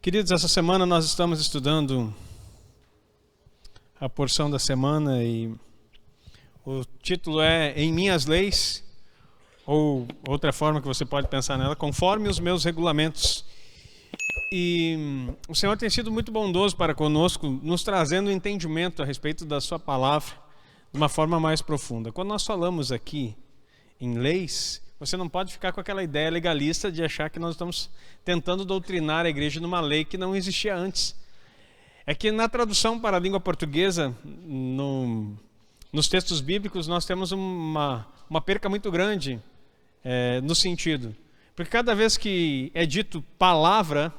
Queridos, essa semana nós estamos estudando a porção da semana e o título é Em Minhas Leis, ou outra forma que você pode pensar nela, Conforme os Meus Regulamentos. E o Senhor tem sido muito bondoso para conosco, nos trazendo entendimento a respeito da sua palavra de uma forma mais profunda. Quando nós falamos aqui em leis, você não pode ficar com aquela ideia legalista de achar que nós estamos tentando doutrinar a igreja numa lei que não existia antes. É que na tradução para a língua portuguesa, nos textos bíblicos, nós temos uma perca muito grande no sentido. Porque cada vez que é dito palavra,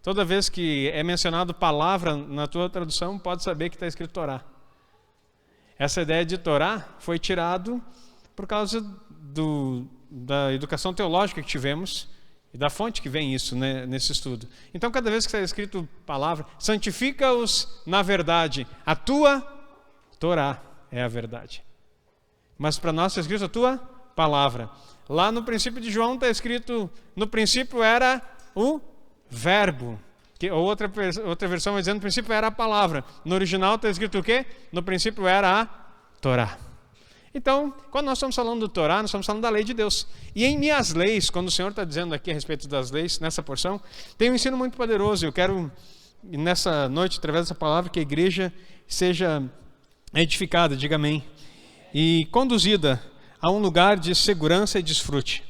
toda vez que é mencionado palavra na tua tradução, pode saber que está escrito Torá. Essa ideia de Torá foi tirado por causa da educação teológica que tivemos e da fonte que vem isso, né, nesse estudo. Então, cada vez que está escrito palavra, santifica-os na verdade. A tua Torá é a verdade. Mas para nós está escrito a tua palavra. Lá no princípio de João está escrito, no princípio era o verbo. Outra versão vai dizendo, no princípio era a palavra. No original está escrito o quê? No princípio era a Torá. Então, quando nós estamos falando do Torá, nós estamos falando da lei de Deus. E em minhas leis, quando o Senhor está dizendo aqui a respeito das leis, nessa porção, tem um ensino muito poderoso. Eu quero, nessa noite, através dessa palavra, que a igreja seja edificada, diga amém, e conduzida a um lugar de segurança e desfrute.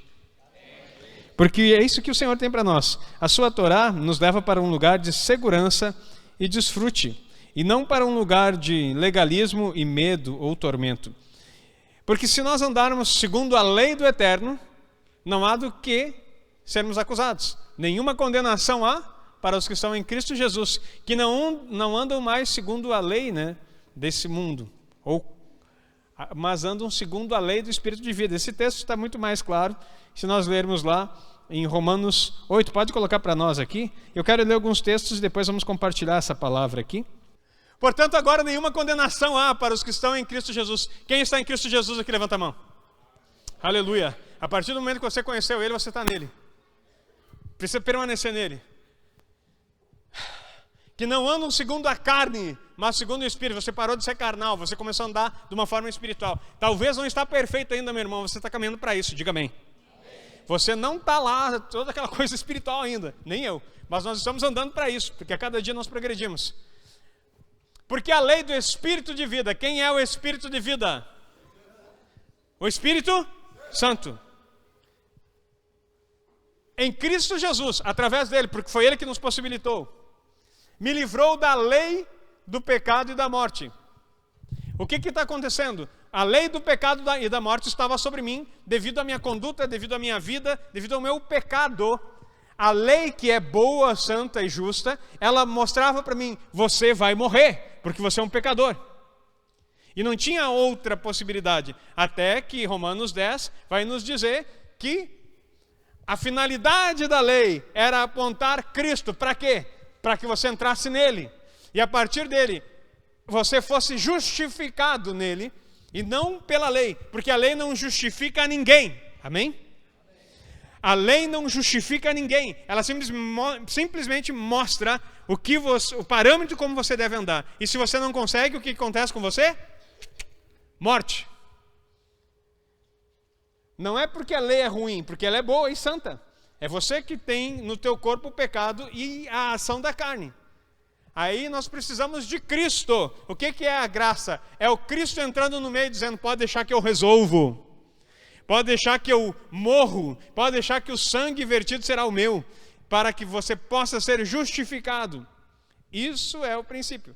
Porque é isso que o Senhor tem para nós. A sua Torá nos leva para um lugar de segurança e desfrute, e não para um lugar de legalismo e medo ou tormento. Porque se nós andarmos segundo a lei do Eterno, não há do que sermos acusados. Nenhuma condenação há para os que estão em Cristo Jesus, que não andam mais segundo a lei, né, desse mundo, mas andam segundo a lei do Espírito de vida. Esse texto está muito mais claro, se nós lermos lá em Romanos 8. Pode colocar para nós aqui. Eu quero ler alguns textos e depois vamos compartilhar essa palavra aqui. Portanto, agora nenhuma condenação há para os que estão em Cristo Jesus. Quem está em Cristo Jesus aqui, levanta a mão. Aleluia. A partir do momento que você conheceu Ele, você está nele. Precisa permanecer nele. Que não andam segundo a carne, mas segundo o Espírito. Você parou de ser carnal, você começou a andar de uma forma espiritual. Talvez não está perfeito ainda, meu irmão, você está caminhando para isso, diga amém. Você não está lá, toda aquela coisa espiritual ainda, nem eu. Mas nós estamos andando para isso, porque a cada dia nós progredimos. Porque a lei do Espírito de vida, quem é o Espírito de vida? O Espírito Santo. Em Cristo Jesus, através dele, porque foi ele que nos possibilitou, me livrou da lei do pecado e da morte. O que está acontecendo? A lei do pecado e da morte estava sobre mim, devido à minha conduta, devido à minha vida, devido ao meu pecado. A lei que é boa, santa e justa, ela mostrava para mim, você vai morrer, porque você é um pecador. E não tinha outra possibilidade, até que Romanos 10 vai nos dizer que a finalidade da lei era apontar Cristo. Para quê? Para que você entrasse nele, e a partir dele, você fosse justificado nele, e não pela lei, porque a lei não justifica ninguém, amém? A lei não justifica ninguém, ela simplesmente mostra o parâmetro como você deve andar. E se você não consegue, o que acontece com você? Morte. Não é porque a lei é ruim, porque ela é boa e santa. É você que tem no teu corpo o pecado e a ação da carne. Aí nós precisamos de Cristo. O que é a graça? É o Cristo entrando no meio dizendo, pode deixar que eu resolvo. Pode deixar que eu morro, pode deixar que o sangue vertido será o meu, para que você possa ser justificado. Isso é o princípio.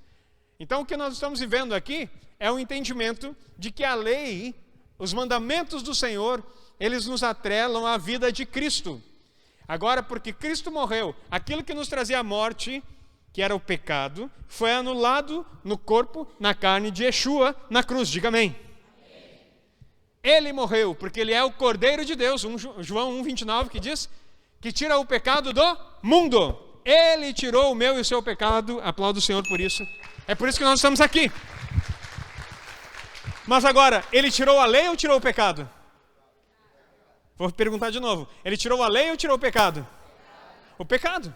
Então o que nós estamos vivendo aqui é o entendimento de que a lei, os mandamentos do Senhor, eles nos atrelam à vida de Cristo. Agora, porque Cristo morreu, aquilo que nos trazia a morte, que era o pecado, foi anulado no corpo, na carne de Yeshua, na cruz, diga amém. Ele morreu, porque ele é o Cordeiro de Deus, João 1,29, que diz que tira o pecado do mundo. Ele tirou o meu e o seu pecado, aplaudo o Senhor por isso. É por isso que nós estamos aqui. Mas agora, ele tirou a lei ou tirou o pecado? Vou perguntar de novo. Ele tirou a lei ou tirou o pecado? O pecado.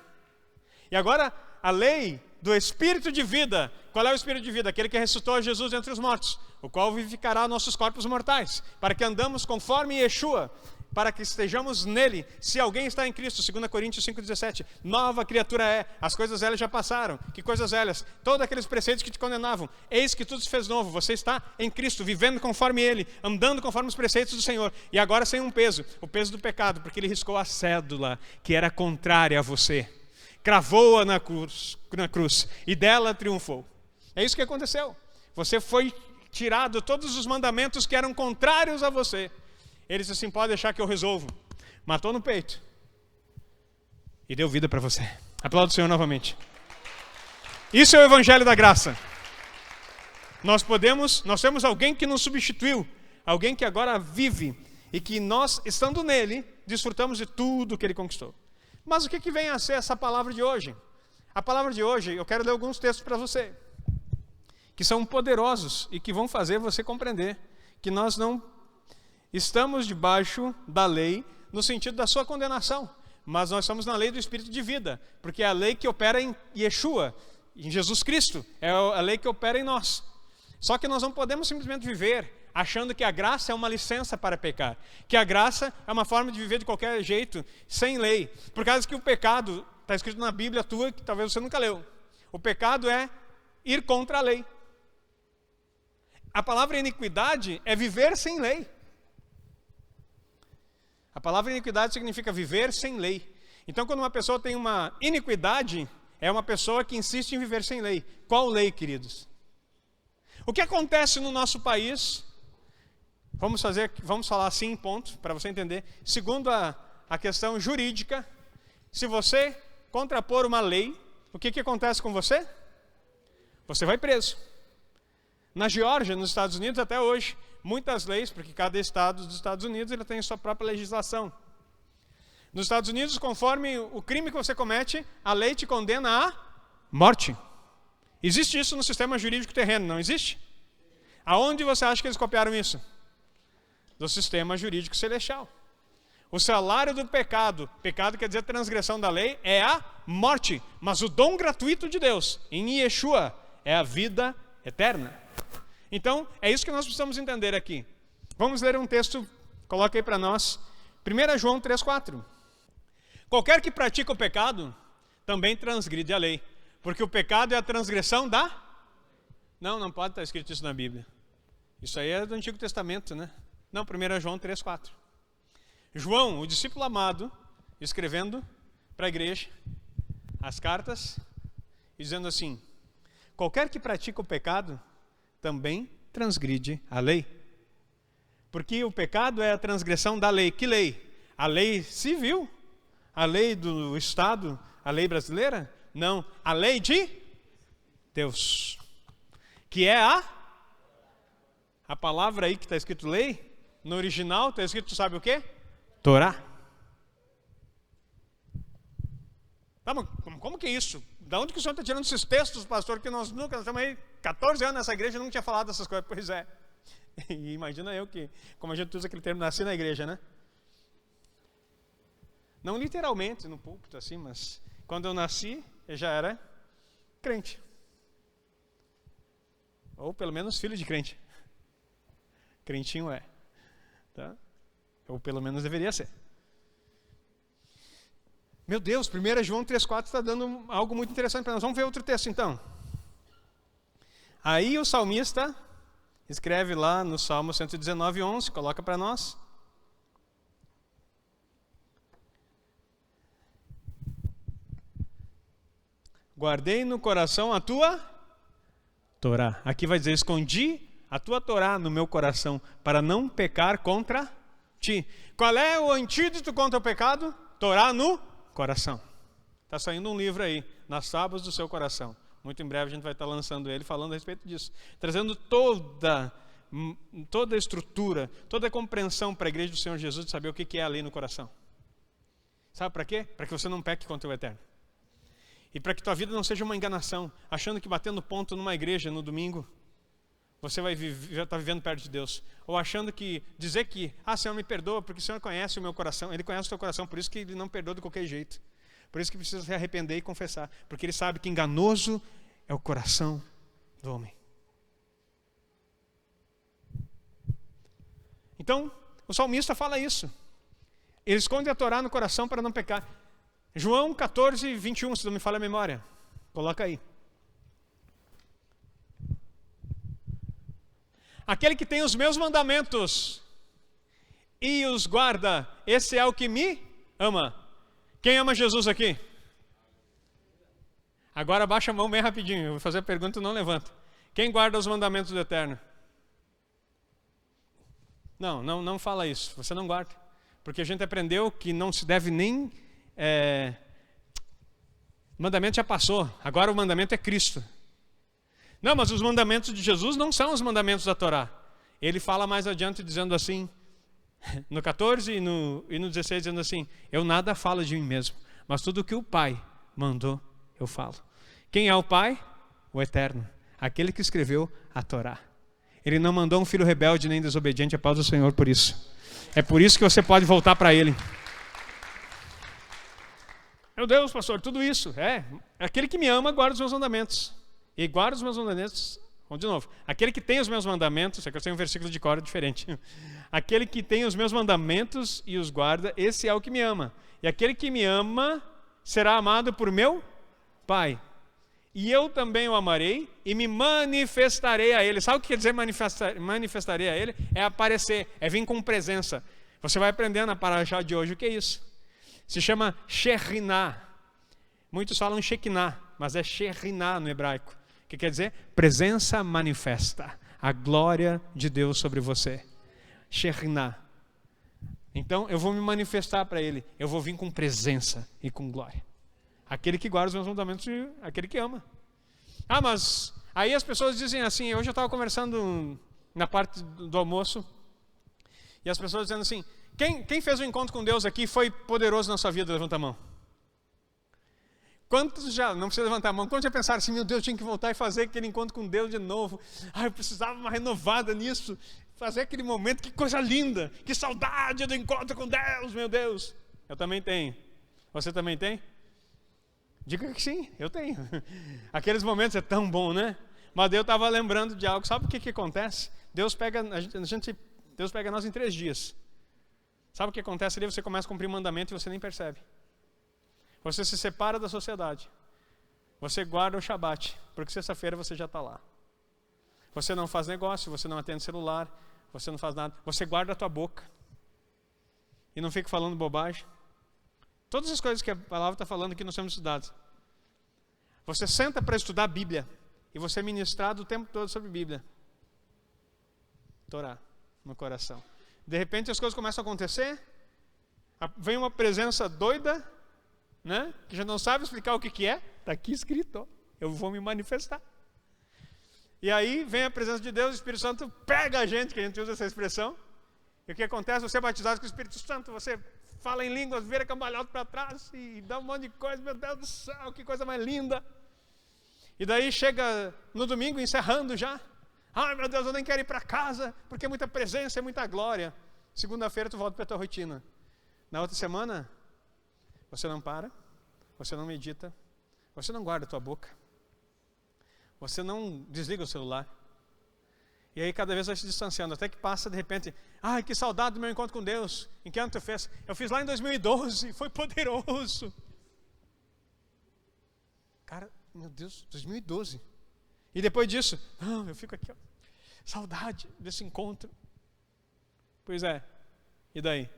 E agora, a lei do Espírito de vida. Qual é o Espírito de vida? Aquele que ressuscitou Jesus entre os mortos, o qual vivificará nossos corpos mortais, para que andamos conforme Yeshua, para que estejamos nele. Se alguém está em Cristo, 2 Coríntios 5,17, nova criatura é, as coisas velhas já passaram. Que coisas velhas? Todos aqueles preceitos que te condenavam, eis que tudo se fez novo. Você está em Cristo, vivendo conforme ele, andando conforme os preceitos do Senhor, e agora sem um peso, o peso do pecado, porque ele riscou a cédula que era contrária a você, cravou-a na cruz e dela triunfou. É isso que aconteceu. Você foi tirado todos os mandamentos que eram contrários a você. Ele disse assim: pode deixar que eu resolvo. Matou no peito e deu vida para você. Aplauda o Senhor novamente. Isso é o Evangelho da Graça. Nós temos alguém que nos substituiu, alguém que agora vive e que nós, estando nele, desfrutamos de tudo que ele conquistou. Mas o que vem a ser essa palavra de hoje? A palavra de hoje, eu quero ler alguns textos para você, que são poderosos e que vão fazer você compreender que nós não estamos debaixo da lei no sentido da sua condenação, mas nós estamos na lei do Espírito de vida, porque é a lei que opera em Yeshua, em Jesus Cristo, é a lei que opera em nós. Só que nós não podemos simplesmente viver achando que a graça é uma licença para pecar, que a graça é uma forma de viver de qualquer jeito, sem lei, por causa que o pecado, está escrito na Bíblia tua, que talvez você nunca leu, o pecado é ir contra a lei. A palavra iniquidade é viver sem lei. A palavra iniquidade significa viver sem lei. Então, quando uma pessoa tem uma iniquidade, é uma pessoa que insiste em viver sem lei. Qual lei, queridos? O que acontece no nosso país? Vamos falar assim, ponto, para você entender. Segundo a questão jurídica, se você contrapor uma lei, o que acontece com você? Você vai preso. Na Geórgia, nos Estados Unidos, até hoje, muitas leis, porque cada estado dos Estados Unidos ele tem a sua própria legislação. Nos Estados Unidos, conforme o crime que você comete, a lei te condena à morte. Existe isso no sistema jurídico terreno, não existe? Aonde você acha que eles copiaram isso? Do sistema jurídico celestial. O salário do pecado, pecado quer dizer transgressão da lei, é a morte. Mas o dom gratuito de Deus, em Yeshua, é a vida eterna. Então, é isso que nós precisamos entender aqui. Vamos ler um texto, coloca aí para nós. 1 João 3,4. Qualquer que pratica o pecado, também transgride a lei. Porque o pecado é a transgressão da... Não pode estar escrito isso na Bíblia. Isso aí é do Antigo Testamento, né? Não, 1 João 3,4. João, o discípulo amado, escrevendo para a igreja as cartas, e dizendo assim: qualquer que pratica o pecado, também transgride a lei. Porque o pecado é a transgressão da lei. Que lei? A lei civil? A lei do Estado? A lei brasileira? Não, a lei de Deus. Que é a palavra aí que está escrito lei, no original está escrito, sabe o quê? Torá. Tá, mas como que é isso? Da onde que o senhor está tirando esses textos, pastor, que nós estamos aí 14 anos nessa igreja e nunca tinha falado dessas coisas? Pois é. E imagina eu que, como a gente usa aquele termo, nasci na igreja, né? Não literalmente no púlpito assim, mas quando eu nasci, eu já era crente. Ou pelo menos filho de crente. Crentinho é. Tá? Ou pelo menos deveria ser. Meu Deus, 1 João 3,4 está dando algo muito interessante para nós. Vamos ver outro texto então. Aí o salmista escreve lá no Salmo 119:11, coloca para nós. Guardei no coração a tua Torá. Aqui vai dizer, escondi a tua Torá no meu coração, para não pecar contra ti. Qual é o antídoto contra o pecado? Torá no coração. Está saindo um livro aí, nas tábuas do seu coração. Muito em breve a gente vai estar lançando ele, falando a respeito disso. Trazendo toda a estrutura, toda a compreensão para a igreja do Senhor Jesus de saber o que é a lei no coração. Sabe para quê? Para que você não peque contra o Eterno. E para que tua vida não seja uma enganação, achando que batendo ponto numa igreja no domingo, você vai estar vivendo perto de Deus. Ou achando que, dizer que, Senhor me perdoa, porque o Senhor conhece o meu coração. Ele conhece o teu coração, por isso que Ele não perdoa de qualquer jeito. Por isso que precisa se arrepender e confessar. Porque ele sabe que enganoso é o coração do homem. Então, o salmista fala isso. Ele esconde a Torá no coração para não pecar. João 14, 21, se não me falha a memória. Coloca aí. Aquele que tem os meus mandamentos e os guarda, esse é o que me ama. Quem ama Jesus aqui? Agora abaixa a mão bem rapidinho. Eu vou fazer a pergunta e não levanta. Quem guarda os mandamentos do Eterno? Não fala isso. Você não guarda. Porque a gente aprendeu que não se deve nem... O mandamento já passou. Agora o mandamento é Cristo. Não, mas os mandamentos de Jesus não são os mandamentos da Torá. Ele fala mais adiante dizendo assim, no 14 e no 16, dizendo assim: eu nada falo de mim mesmo, mas tudo o que o Pai mandou, eu falo. Quem é o Pai? O Eterno, aquele que escreveu a Torá. Ele não mandou um filho rebelde nem desobediente à paz do Senhor por isso. É por isso que você pode voltar para Ele. Meu Deus, pastor, tudo isso. Aquele que me ama guarda os meus mandamentos. E guarda os meus mandamentos. Vamos de novo. Aquele que tem os meus mandamentos, é que eu tenho um versículo de cor diferente. Aquele que tem os meus mandamentos e os guarda, esse é o que me ama. E aquele que me ama será amado por meu Pai. E eu também o amarei e me manifestarei a ele. Sabe o que quer dizer manifestarei a ele? É aparecer, é vir com presença. Você vai aprender na paraxá de hoje o que é isso. Se chama Shekhinah. Muitos falam Shekinah, mas é Shekhinah no hebraico. Que quer dizer presença manifesta. A glória de Deus sobre você. Shekhinah. Então eu vou me manifestar para ele. Eu vou vir com presença e com glória. Aquele que guarda os meus mandamentos e aquele que ama. Ah, mas aí as pessoas dizem assim, hoje eu estava conversando na parte do almoço, e as pessoas dizendo assim, quem fez um encontro com Deus aqui foi poderoso na sua vida? Levanta a mão. Quantos já, não precisa levantar a mão, quantos já pensaram assim, meu Deus, eu tinha que voltar e fazer aquele encontro com Deus de novo. Eu precisava uma renovada nisso, fazer aquele momento, que coisa linda, que saudade do encontro com Deus, meu Deus. Eu também tenho. Você também tem? Diga que sim, eu tenho. Aqueles momentos é tão bom, né? Mas eu estava lembrando de algo. Sabe o que acontece? Deus pega nós em 3 dias. Sabe o que acontece ali? Você começa a cumprir mandamento e você nem percebe. Você se separa da sociedade. Você guarda o Shabat, porque sexta-feira você já está lá. Você não faz negócio, você não atende celular, você não faz nada. Você guarda a tua boca. E não fica falando bobagem. Todas as coisas que a palavra está falando aqui nós temos estudado. Você senta para estudar a Bíblia e você é ministrado o tempo todo sobre a Bíblia. Torá no coração. De repente as coisas começam a acontecer, vem uma presença doida, né? Que já não sabe explicar o que é. Está aqui escrito, ó, eu vou me manifestar. E aí vem a presença de Deus, o Espírito Santo pega a gente, que a gente usa essa expressão. E o que acontece? Você é batizado com o Espírito Santo, você fala em línguas, vira cambalhota para trás e dá um monte de coisa. Meu Deus do céu, que coisa mais linda. E daí chega no domingo, encerrando já. Ai, meu Deus, eu nem quero ir para casa, porque é muita presença, é muita glória. Segunda-feira tu volta para a tua rotina. Na outra semana, você não para, você não medita, você não guarda a tua boca, você não desliga o celular. E aí cada vez vai se distanciando, até que passa de repente, ai, que saudade do meu encontro com Deus. Em que ano tu fez? Eu fiz lá em 2012, foi poderoso. Cara, meu Deus, 2012. E depois disso, não, eu fico aqui, ó, saudade desse encontro. Pois é, e daí?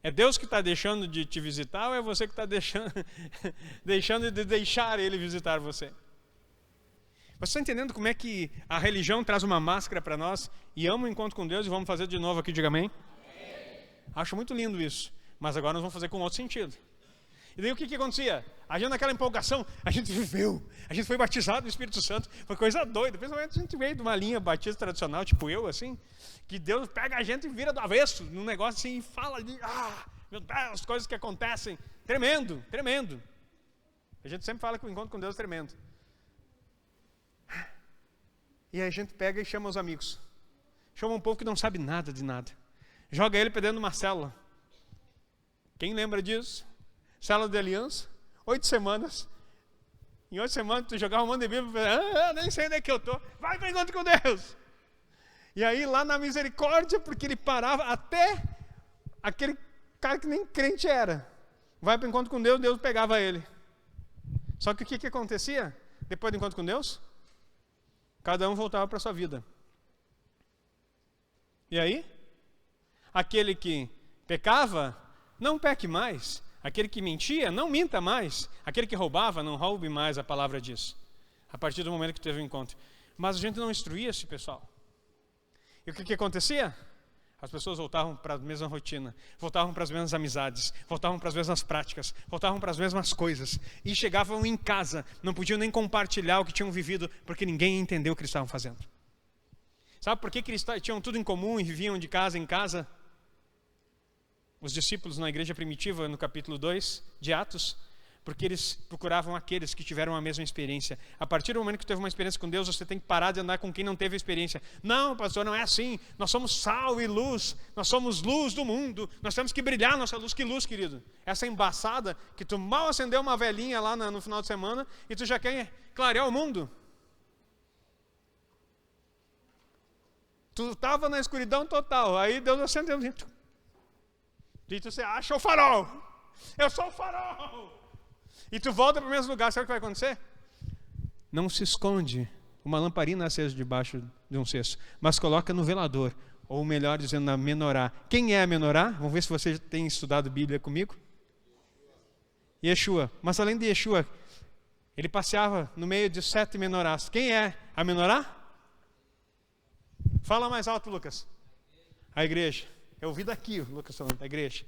É Deus que está deixando de te visitar ou é você que está deixando de deixar Ele visitar você? Você está entendendo como é que a religião traz uma máscara para nós e ama o encontro com Deus e vamos fazer de novo aqui, diga amém? Acho muito lindo isso, mas agora nós vamos fazer com outro sentido. E daí o que acontecia? A gente naquela empolgação, a gente viveu, a gente foi batizado no Espírito Santo, foi coisa doida, principalmente a gente veio de uma linha batista tradicional, tipo eu, assim, que Deus pega a gente e vira do avesso, num negócio assim, e fala ali, meu Deus, coisas que acontecem, tremendo, tremendo. A gente sempre fala que o encontro com Deus é tremendo. E aí a gente pega e chama os amigos, chama um povo que não sabe nada de nada, joga ele para dentro de uma célula. Quem lembra disso? Célula de aliança, 8 semanas. Em 8 semanas tu jogava um monte de Bíblia, nem sei onde é que eu estou. Vai para encontro com Deus. E aí lá na misericórdia, porque ele parava até aquele cara que nem crente era. Vai para o encontro com Deus, Deus pegava ele. Só que o que acontecia? Depois do encontro com Deus, cada um voltava para a sua vida. E aí? Aquele que pecava, não peque mais. Aquele que mentia, não minta mais. Aquele que roubava, não roube mais, a palavra diz. A partir do momento que teve o encontro. Mas a gente não instruía esse pessoal. E o que acontecia? As pessoas voltavam para a mesma rotina, voltavam para as mesmas amizades, voltavam para as mesmas práticas, voltavam para as mesmas coisas. E chegavam em casa, não podiam nem compartilhar o que tinham vivido, porque ninguém entendeu o que eles estavam fazendo. Sabe por que eles tinham tudo em comum e viviam de casa em casa? Os discípulos na igreja primitiva, no capítulo 2 de Atos, porque eles procuravam aqueles que tiveram a mesma experiência. A partir do momento que teve uma experiência com Deus, você tem que parar de andar com quem não teve experiência. Não, pastor, não é assim. Nós somos sal e luz. Nós somos luz do mundo. Nós temos que brilhar nossa luz. Que luz, querido? Essa embaçada que tu mal acendeu uma velinha lá no final de semana e tu já quer clarear o mundo. Tu estava na escuridão total. Aí Deus acendeu. E tu acha o farol. Eu sou o farol. E tu volta para o mesmo lugar, sabe o que vai acontecer? Não se esconde uma lamparina acesa debaixo de um cesto, mas coloca no velador, ou melhor dizendo, na menorá. Quem é a menorá? Vamos ver se você tem estudado Bíblia comigo. Yeshua. Mas além de Yeshua, ele passeava no meio de 7 menorás. Quem é a menorá? Fala mais alto, Lucas. A igreja. Eu ouvi daqui, Lucas falando, da igreja.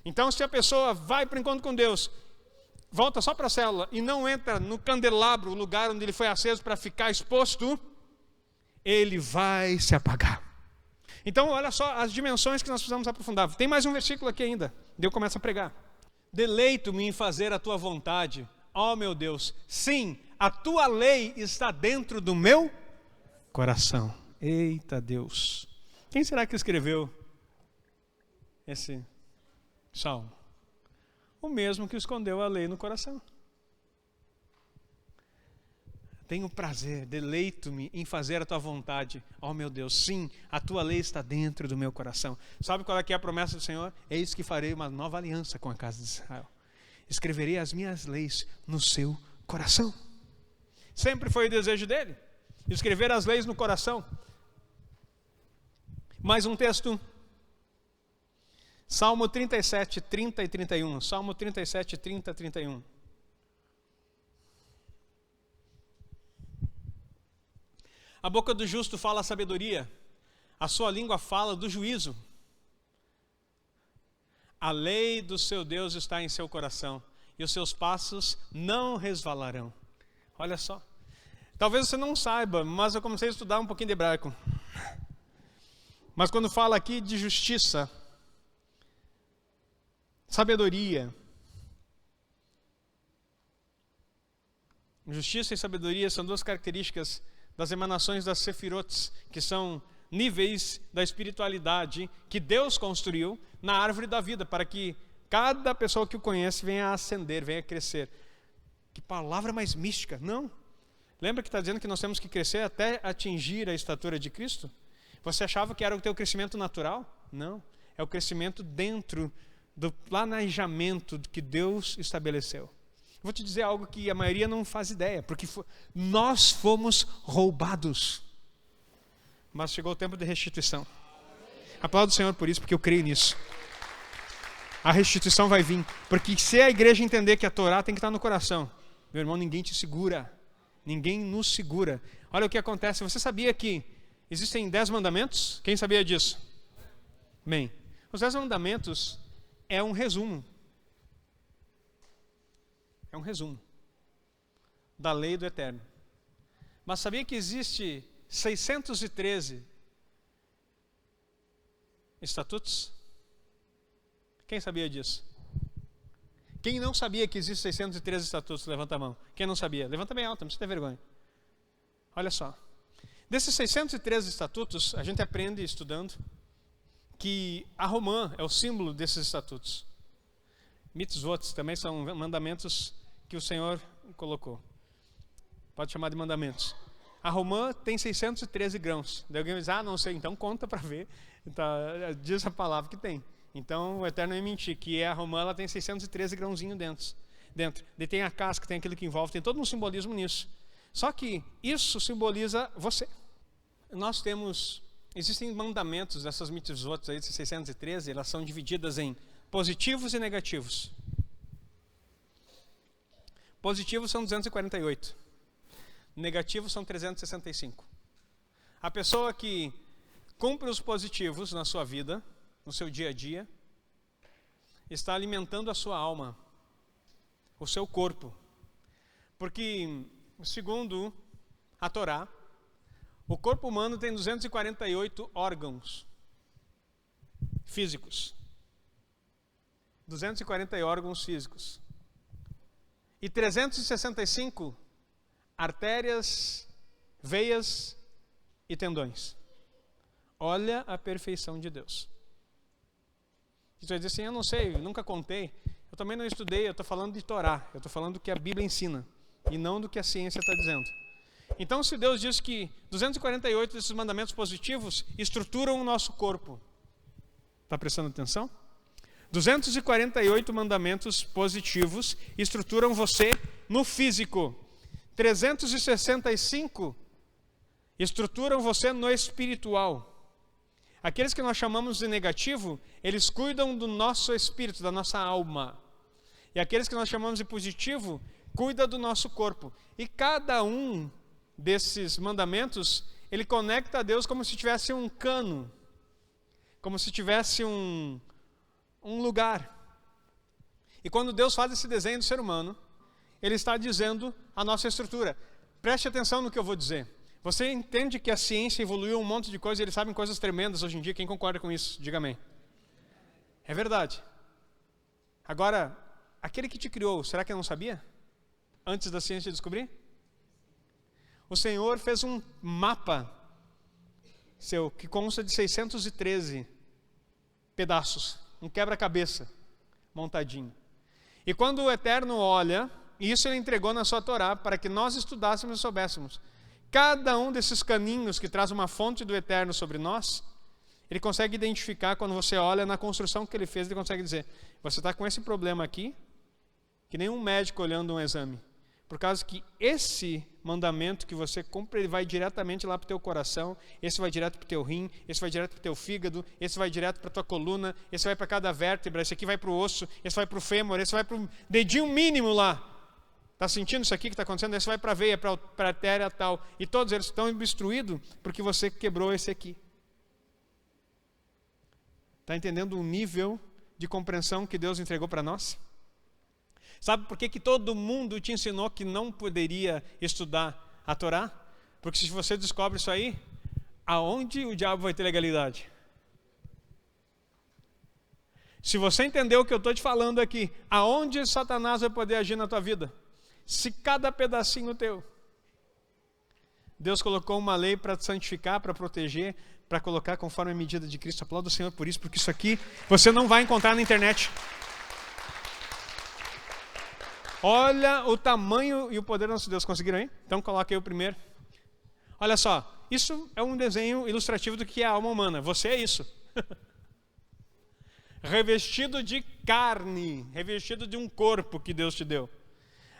Então, se a pessoa vai para o encontro com Deus, volta só para a célula e não entra no candelabro, o lugar onde ele foi aceso para ficar exposto, ele vai se apagar. Então, olha só as dimensões que nós precisamos aprofundar. Tem mais um versículo aqui ainda. Deus começa a pregar. Deleito-me em fazer a tua vontade, ó meu Deus. Sim, a tua lei está dentro do meu coração. Eita Deus. Quem será que escreveu esse salmo? O mesmo que escondeu a lei no coração. Tenho prazer, deleito-me em fazer a tua vontade. Oh meu Deus, sim, a tua lei está dentro do meu coração. Sabe qual é que é a promessa do Senhor? Eis que farei uma nova aliança com a casa de Israel. Escreverei as minhas leis no seu coração. Sempre foi o desejo dele, escrever as leis no coração. Mais um texto. Salmo 37, 30 e 31. Salmo 37, 30 e 31. A boca do justo fala a sabedoria, a sua língua fala do juízo. A lei do seu Deus está em seu coração, e os seus passos não resvalarão. Olha só. Talvez você não saiba, mas eu comecei a estudar um pouquinho de hebraico. Mas quando fala aqui de justiça, sabedoria. Justiça e sabedoria são duas características das emanações das sefirotes, que são níveis da espiritualidade que Deus construiu na árvore da vida, para que cada pessoa que o conhece venha a ascender, venha a crescer. Que palavra mais mística, não? Lembra que está dizendo que nós temos que crescer até atingir a estatura de Cristo? Você achava que era o teu crescimento natural? Não, é o crescimento dentro do planejamento que Deus estabeleceu. Vou te dizer algo que a maioria não faz ideia, porque nós fomos roubados. Mas chegou o tempo de restituição. Aplaudo o Senhor por isso, porque eu creio nisso. A restituição vai vir, porque se a igreja entender que a Torá tem que estar no coração, meu irmão, ninguém te segura. Ninguém nos segura. Olha o que acontece. Você sabia que existem 10 mandamentos? Quem sabia disso? Bem, os 10 mandamentos é um resumo. É um resumo da lei do Eterno. Mas sabia que existe 613 estatutos? Quem sabia disso? Quem não sabia que existe 613 estatutos? Levanta a mão. Quem não sabia? Levanta bem alto, não precisa ter vergonha. Olha só. Desses 613 estatutos, a gente aprende estudando que a romã é o símbolo desses estatutos. Mitzvot também são mandamentos que o Senhor colocou. Pode chamar de mandamentos. A romã tem 613 grãos. Daí alguém diz, não sei, então conta para ver. Então, diz a palavra que tem. Então o Eterno não mentir, que a romã ela tem 613 grãozinhos dentro. Daí tem a casca, tem aquilo que envolve, tem todo um simbolismo nisso. Só que isso simboliza você. Existem mandamentos dessas mitzvot aí de 613, elas são divididas em positivos e negativos. Positivos são 248. Negativos são 365. A pessoa que cumpre os positivos na sua vida, no seu dia a dia, está alimentando a sua alma, o seu corpo. Porque, segundo a Torá, o corpo humano tem 248 órgãos físicos. 240 órgãos físicos. E 365 artérias, veias e tendões. Olha a perfeição de Deus. E você vai dizer assim, eu não sei, eu nunca contei. Eu também não estudei, eu estou falando de Torá. Eu estou falando do que a Bíblia ensina. E não do que a ciência está dizendo. Então, se Deus diz que 248 desses mandamentos positivos estruturam o nosso corpo. Está prestando atenção? 248 mandamentos positivos estruturam você no físico. 365 estruturam você no espiritual. Aqueles que nós chamamos de negativo, eles cuidam do nosso espírito, da nossa alma. E aqueles que nós chamamos de positivo, cuida do nosso corpo. E cada um desses mandamentos, ele conecta a Deus como se tivesse um cano, como se tivesse um lugar. E quando Deus faz esse desenho do ser humano, Ele está dizendo a nossa estrutura. Preste atenção no que eu vou dizer. Você entende que a ciência evoluiu um monte de coisas e eles sabem coisas tremendas hoje em dia? Quem concorda com isso? Diga amém. É verdade. Agora, aquele que te criou, será que não sabia? Antes da ciência descobrir? O Senhor fez um mapa seu que consta de 613 pedaços, um quebra-cabeça montadinho. E quando o Eterno olha, e isso Ele entregou na sua Torá para que nós estudássemos e soubéssemos. Cada um desses caninhos que traz uma fonte do Eterno sobre nós, Ele consegue identificar quando você olha na construção que Ele fez, Ele consegue dizer, você está com esse problema aqui, que nem um médico olhando um exame. Por causa que esse mandamento que você cumpre, ele vai diretamente lá para o teu coração, esse vai direto para o teu rim, esse vai direto para o teu fígado, esse vai direto para a tua coluna, esse vai para cada vértebra, esse aqui vai para o osso, esse vai para o fêmur, esse vai para o dedinho mínimo lá. Está sentindo isso aqui que está acontecendo? Esse vai para a veia, para a artéria tal. E todos eles estão obstruídos porque você quebrou esse aqui. Está entendendo o nível de compreensão que Deus entregou para nós? Sabe por que todo mundo te ensinou que não poderia estudar a Torá? Porque se você descobre isso aí, aonde o diabo vai ter legalidade? Se você entendeu o que eu estou te falando aqui, aonde Satanás vai poder agir na tua vida? Se cada pedacinho teu. Deus colocou uma lei para te santificar, para proteger, para colocar conforme a medida de Cristo. Aplauda o Senhor por isso, porque isso aqui você não vai encontrar na internet. Olha o tamanho e o poder do nosso Deus. Conseguiram aí? Então coloque aí o primeiro. Olha só, isso é um desenho ilustrativo do que é a alma humana. Você é isso. Revestido de carne, revestido de um corpo que Deus te deu.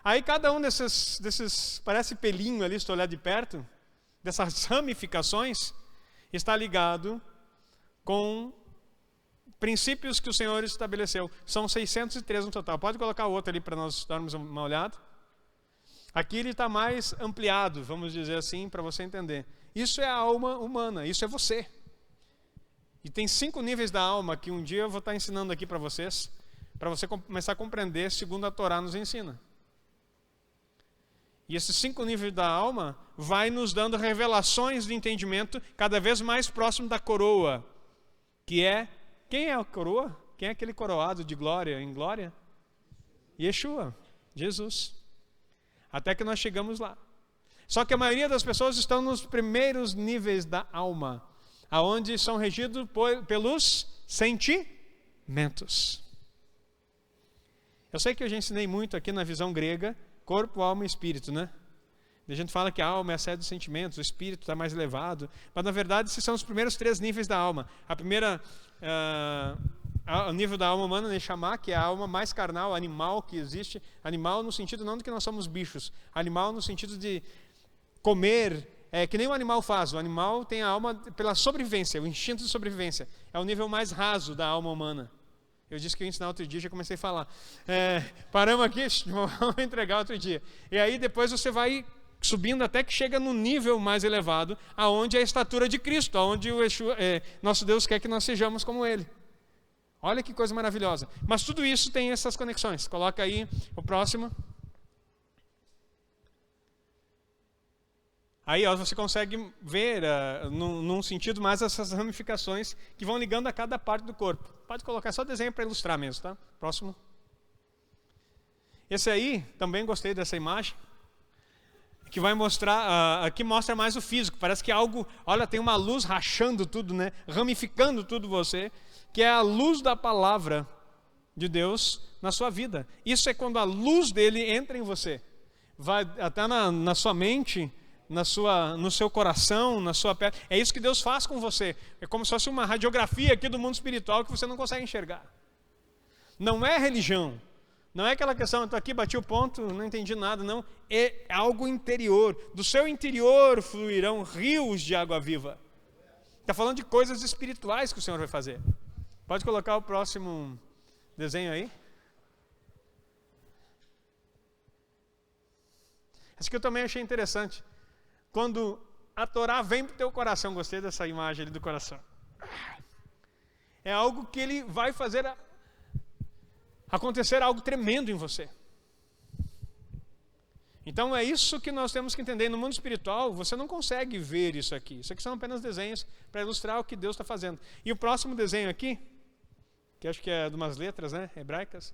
Aí cada um desses parece pelinho ali, se tu olhar de perto, dessas ramificações, está ligado com princípios que o Senhor estabeleceu. São 603 no total. Pode colocar o outro ali para nós darmos uma olhada. Aqui ele está mais ampliado, vamos dizer assim, para você entender. Isso é a alma humana, isso é você. E tem 5 níveis da alma que um dia eu vou estar ensinando aqui para você começar a compreender segundo a Torá nos ensina. E esses 5 níveis da alma vai nos dando revelações de entendimento cada vez mais próximo da coroa, que é, quem é a coroa? Quem é aquele coroado de glória em glória? Yeshua, Jesus. Até que nós chegamos lá. Só que a maioria das pessoas estão nos primeiros níveis da alma, aonde são regidos pelos sentimentos. Eu sei que eu já ensinei muito aqui na visão grega, corpo, alma e espírito, né? A gente fala que a alma é a sede dos sentimentos, o espírito está mais elevado, mas na verdade esses são os primeiros 3 níveis da alma. A primeira, o nível da alma humana, Neshama, que é a alma mais carnal, animal que existe. Animal no sentido não de que nós somos bichos, animal no sentido de comer, que nem o animal faz. O animal tem a alma pela sobrevivência, o instinto de sobrevivência. É o nível mais raso da alma humana. Eu disse que eu ia ensinar outro dia, já comecei a falar. Paramos aqui, vamos entregar outro dia. E aí depois você vai subindo até que chega no nível mais elevado, aonde é a estatura de Cristo, aonde o Yeshua, nosso Deus quer que nós sejamos como Ele. Olha que coisa maravilhosa. Mas tudo isso tem essas conexões. Coloca aí o próximo. Aí você consegue ver, num sentido, mais essas ramificações que vão ligando a cada parte do corpo. Pode colocar só desenho para ilustrar mesmo, tá? Próximo. Esse aí, também gostei dessa imagem, que vai mostrar, aqui mostra mais o físico. Parece que algo, olha, tem uma luz rachando tudo, né? Ramificando tudo você, que é a luz da palavra de Deus na sua vida. Isso é quando a luz dele entra em você. Vai até na sua mente, no seu coração, na sua pele. É isso que Deus faz com você. É como se fosse uma radiografia aqui do mundo espiritual que você não consegue enxergar. Não é religião. Não é aquela questão, eu estou aqui, bati o ponto, não entendi nada. Não, é algo interior. Do seu interior fluirão rios de água viva. Está falando de coisas espirituais que o Senhor vai fazer. Pode colocar o próximo desenho aí. Esse aqui eu também achei interessante. Quando a Torá vem para o teu coração, gostei dessa imagem ali do coração. É algo que ele vai fazer acontecer algo tremendo em você. Então é isso que nós temos que entender. No mundo espiritual, você não consegue ver isso aqui. Isso aqui são apenas desenhos para ilustrar o que Deus está fazendo. E o próximo desenho aqui, que acho que é de umas letras, né, hebraicas.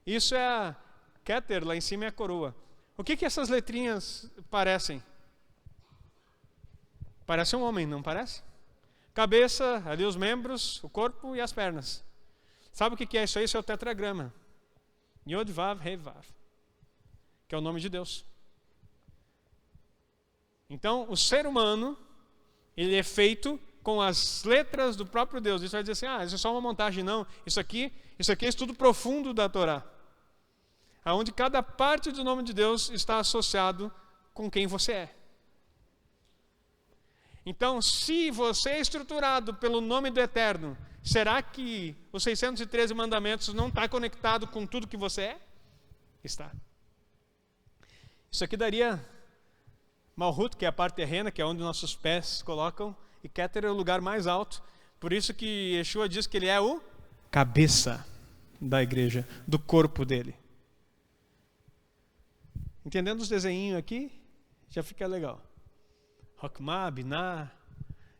Isso é a Keter, lá em cima é a coroa. O que essas letrinhas parecem? Parece um homem, não parece? Cabeça, ali os membros, o corpo e as pernas. Sabe o que é isso aí? Isso é o tetragrama. Yod Vav He Vav, que é o nome de Deus. Então, o ser humano, ele é feito com as letras do próprio Deus. Isso vai dizer assim, isso é só uma montagem. Não, isso aqui é estudo profundo da Torá, onde cada parte do nome de Deus está associado com quem você é. Então, se você é estruturado pelo nome do Eterno, será que os 613 mandamentos não está conectado com tudo que você é? Está. Isso aqui daria Malhut, que é a parte terrena, que é onde nossos pés colocam, e Keter é o lugar mais alto. Por isso que Yeshua diz que ele é o cabeça da igreja, do corpo dele. Entendendo os desenhinhos aqui, já fica legal. Hokmah, Binah.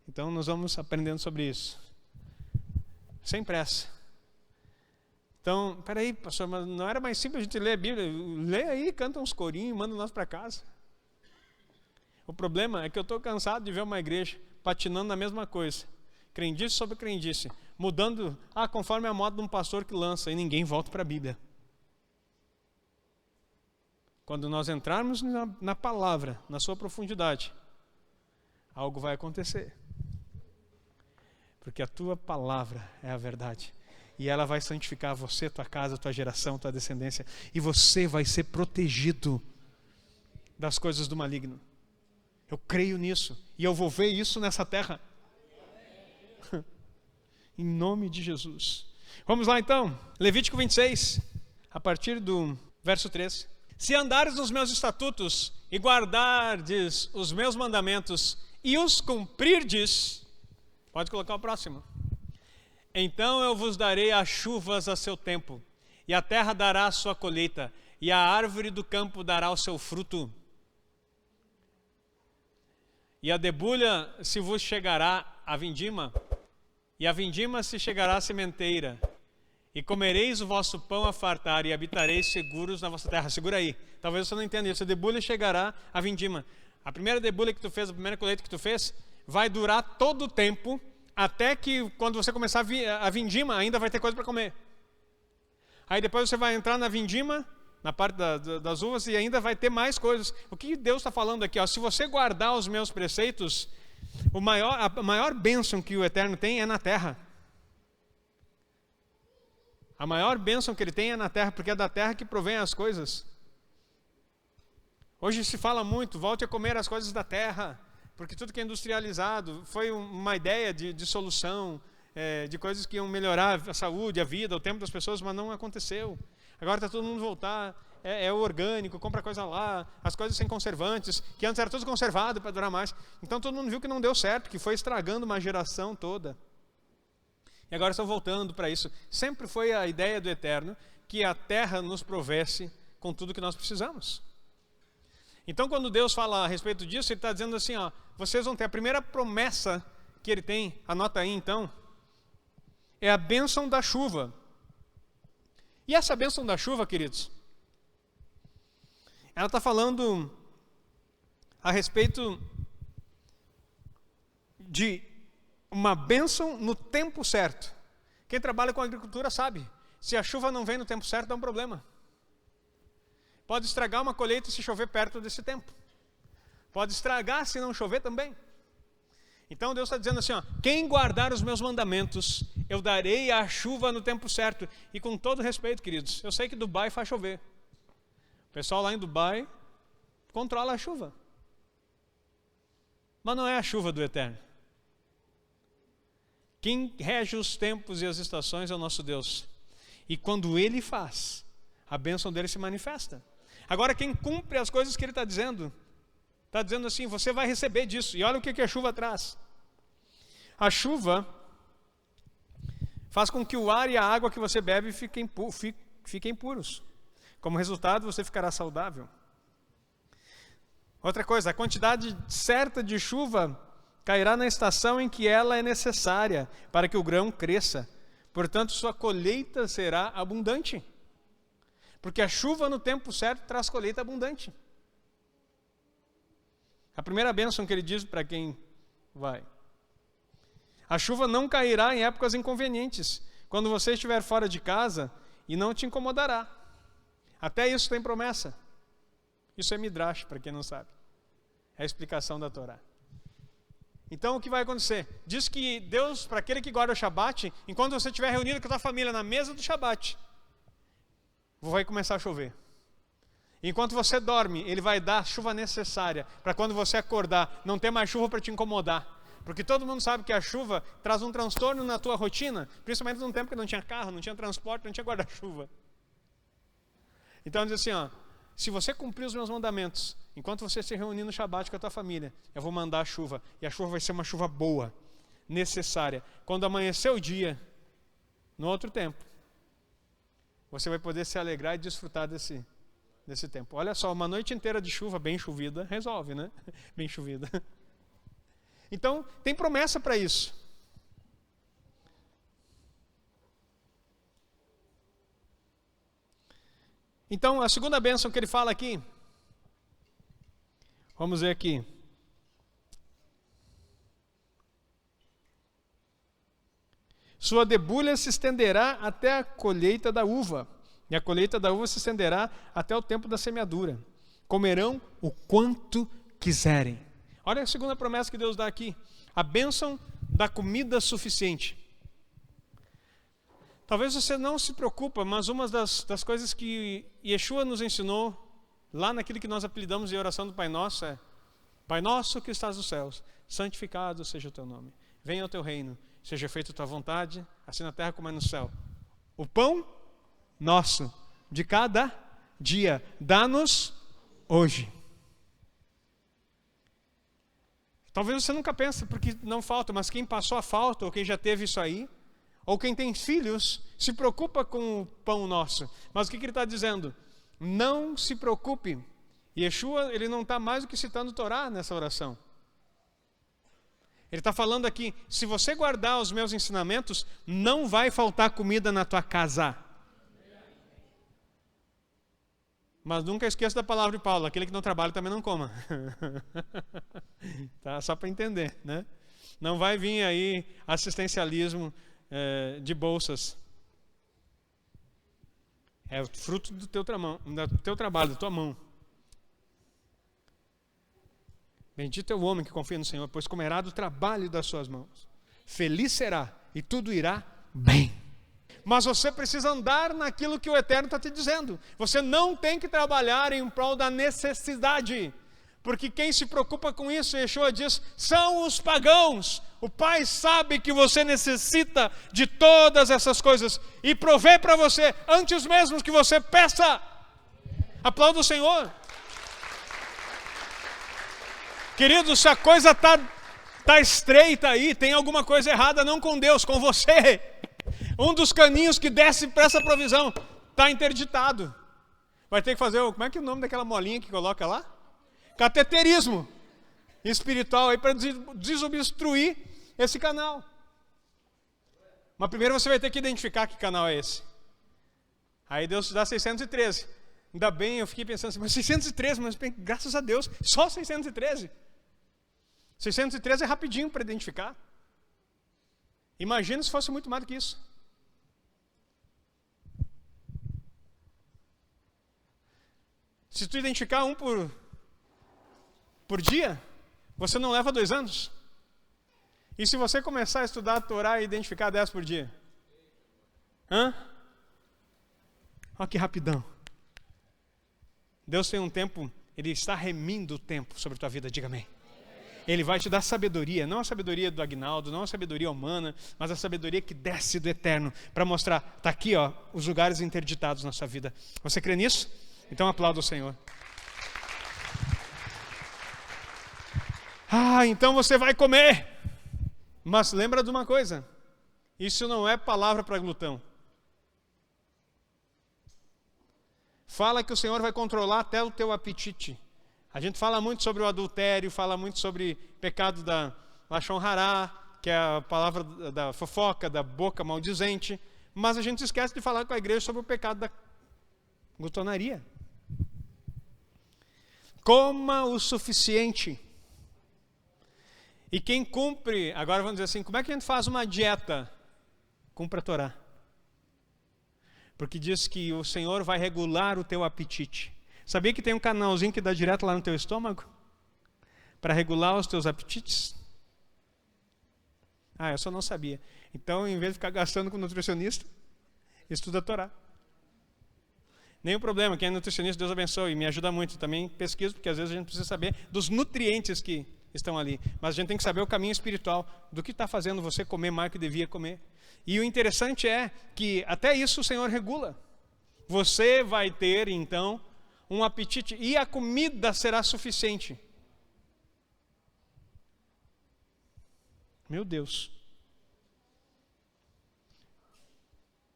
Então nós vamos aprendendo sobre isso. Sem pressa. Então, peraí, pastor, mas não era mais simples a gente ler a Bíblia? Lê aí, canta uns corinhos e manda nós para casa. O problema é que eu estou cansado de ver uma igreja patinando na mesma coisa. Crendice sobre crendice. Mudando, conforme a moda de um pastor que lança, e ninguém volta para a Bíblia. Quando nós entrarmos na palavra, na sua profundidade, algo vai acontecer. Porque a tua palavra é a verdade. E ela vai santificar você, tua casa, tua geração, tua descendência. E você vai ser protegido das coisas do maligno. Eu creio nisso. E eu vou ver isso nessa terra. Em nome de Jesus. Vamos lá então. Levítico 26, a partir do verso 3. Se andares nos meus estatutos e guardardes os meus mandamentos e os cumprirdes, pode colocar o próximo. Então eu vos darei as chuvas a seu tempo, e a terra dará a sua colheita, e a árvore do campo dará o seu fruto. E a debulha se vos chegará a vindima, e a vindima se chegará à sementeira, e comereis o vosso pão a fartar, e habitareis seguros na vossa terra. Segura aí, talvez você não entenda isso. A debulha chegará à vindima. A primeira debulha que tu fez, a primeira colheita que tu fez, vai durar todo o tempo, até que quando você começar a vindima, ainda vai ter coisa para comer. Aí depois você vai entrar na vindima, na parte das uvas, e ainda vai ter mais coisas. O que Deus está falando aqui? Ó, se você guardar os meus preceitos, a maior bênção que o Eterno tem é na terra. A maior bênção que Ele tem é na terra, porque é da terra que provém as coisas. Hoje se fala muito, volte a comer as coisas da terra, porque tudo que é industrializado foi uma ideia de solução, de coisas que iam melhorar a saúde, a vida, o tempo das pessoas, mas não aconteceu. Agora está todo mundo voltar, é o orgânico, compra coisa lá, as coisas sem conservantes, que antes era tudo conservado para durar mais. Então todo mundo viu que não deu certo, que foi estragando uma geração toda. E agora estão voltando para isso. Sempre foi a ideia do Eterno que a terra nos provesse com tudo que nós precisamos. Então quando Deus fala a respeito disso, Ele está dizendo assim, ó, vocês vão ter a primeira promessa que Ele tem, anota aí então, é a bênção da chuva. E essa bênção da chuva, queridos, ela está falando a respeito de uma bênção no tempo certo. Quem trabalha com agricultura sabe, se a chuva não vem no tempo certo, dá um problema. Pode estragar uma colheita se chover perto desse tempo. Pode estragar se não chover também. Então Deus está dizendo assim, ó, quem guardar os meus mandamentos, eu darei a chuva no tempo certo. E com todo respeito, queridos, eu sei que Dubai faz chover. O pessoal lá em Dubai controla a chuva. Mas não é a chuva do Eterno. Quem rege os tempos e as estações é o nosso Deus. E quando Ele faz, a bênção dele se manifesta. Agora quem cumpre as coisas que Ele está dizendo assim, você vai receber disso. E olha o que a chuva traz. A chuva faz com que o ar e a água que você bebe fiquem puros. Como resultado, você ficará saudável. Outra coisa, a quantidade certa de chuva cairá na estação em que ela é necessária para que o grão cresça. Portanto, sua colheita será abundante. Porque a chuva no tempo certo traz colheita abundante. A primeira bênção que Ele diz para quem vai. A chuva não cairá em épocas inconvenientes, quando você estiver fora de casa, e não te incomodará. Até isso tem promessa. Isso é Midrash, para quem não sabe. É a explicação da Torá. Então o que vai acontecer? Diz que Deus, para aquele que guarda o Shabat, enquanto você estiver reunido com a tua família na mesa do Shabat, vai começar a chover. Enquanto você dorme, Ele vai dar a chuva necessária para quando você acordar, não ter mais chuva para te incomodar. Porque todo mundo sabe que a chuva traz um transtorno na tua rotina, principalmente num tempo que não tinha carro, não tinha transporte, não tinha guarda-chuva. Então diz assim, ó, se você cumprir os meus mandamentos, enquanto você se reunir no Shabat com a tua família, eu vou mandar a chuva. E a chuva vai ser uma chuva boa, necessária. Quando amanhecer o dia, no outro tempo, você vai poder se alegrar e desfrutar desse tempo. Olha só, uma noite inteira de chuva bem chovida, resolve, né? Bem chovida. Então, tem promessa para isso. Então, a segunda bênção que ele fala aqui, vamos ver aqui. Sua debulha se estenderá até a colheita da uva, e a colheita da uva se estenderá até o tempo da semeadura. Comerão o quanto quiserem. Olha a segunda promessa que Deus dá aqui. A bênção da comida suficiente. Talvez você não se preocupa, mas uma das coisas que Yeshua nos ensinou, lá naquilo que nós apelidamos de oração do Pai Nosso, é: Pai Nosso que estás nos céus, santificado seja o teu nome. Venha o teu reino, seja feita a tua vontade, assim na terra como é no céu. O pão nosso de cada dia, dá-nos hoje. Talvez você nunca pense porque não falta, mas quem passou a falta, ou quem já teve isso aí, ou quem tem filhos, se preocupa com o pão nosso. Mas o que ele está dizendo? Não se preocupe. Yeshua, ele não está mais do que citando o Torá nessa oração. Ele está falando aqui, se você guardar os meus ensinamentos, não vai faltar comida na tua casa. Mas nunca esqueça da palavra de Paulo, aquele que não trabalha também não coma. Tá? Só para entender, né? Não vai vir aí assistencialismo de bolsas. É o fruto do teu trabalho, da tua mão. Bendito é o homem que confia no Senhor, pois comerá do trabalho das suas mãos. Feliz será e tudo irá bem. Mas você precisa andar naquilo que o Eterno está te dizendo. Você não tem que trabalhar em prol da necessidade. Porque quem se preocupa com isso, Yeshua diz, são os pagãos. O Pai sabe que você necessita de todas essas coisas e provê para você antes mesmo que você peça. Aplauda o Senhor. Querido, se a coisa está estreita aí, tem alguma coisa errada, não com Deus, com você. Um dos caninhos que desce para essa provisão está interditado. Vai ter que fazer, como é que é o nome daquela molinha que coloca lá? Cateterismo espiritual aí para desobstruir esse canal. Mas primeiro você vai ter que identificar que canal é esse. Aí Deus te dá 613. Ainda bem, eu fiquei pensando assim, mas 613, mas graças a Deus, só 613. 613 é rapidinho para identificar. Imagina se fosse muito mais do que isso. Se tu identificar um por dia, você não leva 2 anos. E se você começar a estudar a Torá e identificar 10 por dia? Olha que rapidão. Deus tem um tempo, Ele está remindo o tempo sobre a tua vida, diga amém. Ele vai te dar sabedoria, não a sabedoria do Agnaldo, não a sabedoria humana, mas a sabedoria que desce do Eterno, para mostrar, está aqui os lugares interditados na sua vida. Você crê nisso? Então aplauda o Senhor. Então você vai comer. Mas lembra de uma coisa, isso não é palavra para glutão. Fala que o Senhor vai controlar até o teu apetite. A gente fala muito sobre o adultério, fala muito sobre pecado da Lashon Hará, que é a palavra da fofoca, da boca maldizente, mas a gente esquece de falar com a igreja sobre o pecado da glutonaria. Coma o suficiente. E quem cumpre, agora vamos dizer assim, como é que a gente faz uma dieta? Cumpra a Torá. Porque diz que o Senhor vai regular o teu apetite. Sabia que tem um canalzinho que dá direto lá no teu estômago? Para regular os teus apetites? Eu só não sabia. Então, em vez de ficar gastando com nutricionista, estuda a Torá. Nenhum problema, quem é nutricionista, Deus abençoe, me ajuda muito. Também pesquiso, porque às vezes a gente precisa saber dos nutrientes que estão ali. Mas a gente tem que saber o caminho espiritual, do que está fazendo você comer mais do que devia comer. E o interessante é que até isso o Senhor regula. Você vai ter, então, um apetite e a comida será suficiente. Meu Deus.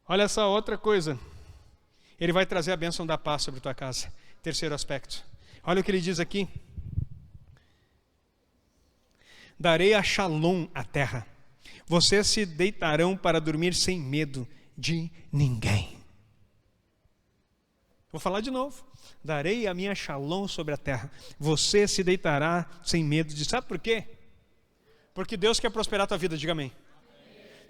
Olha só outra coisa. Ele vai trazer a bênção da paz sobre tua casa. Terceiro aspecto. Olha o que ele diz aqui. Darei a Shalom à terra. Vocês se deitarão para dormir sem medo de ninguém. Vou falar de novo. Darei a minha Shalom sobre a terra. Você se deitará sem medo de... Sabe por quê? Porque Deus quer prosperar a tua vida, diga amém.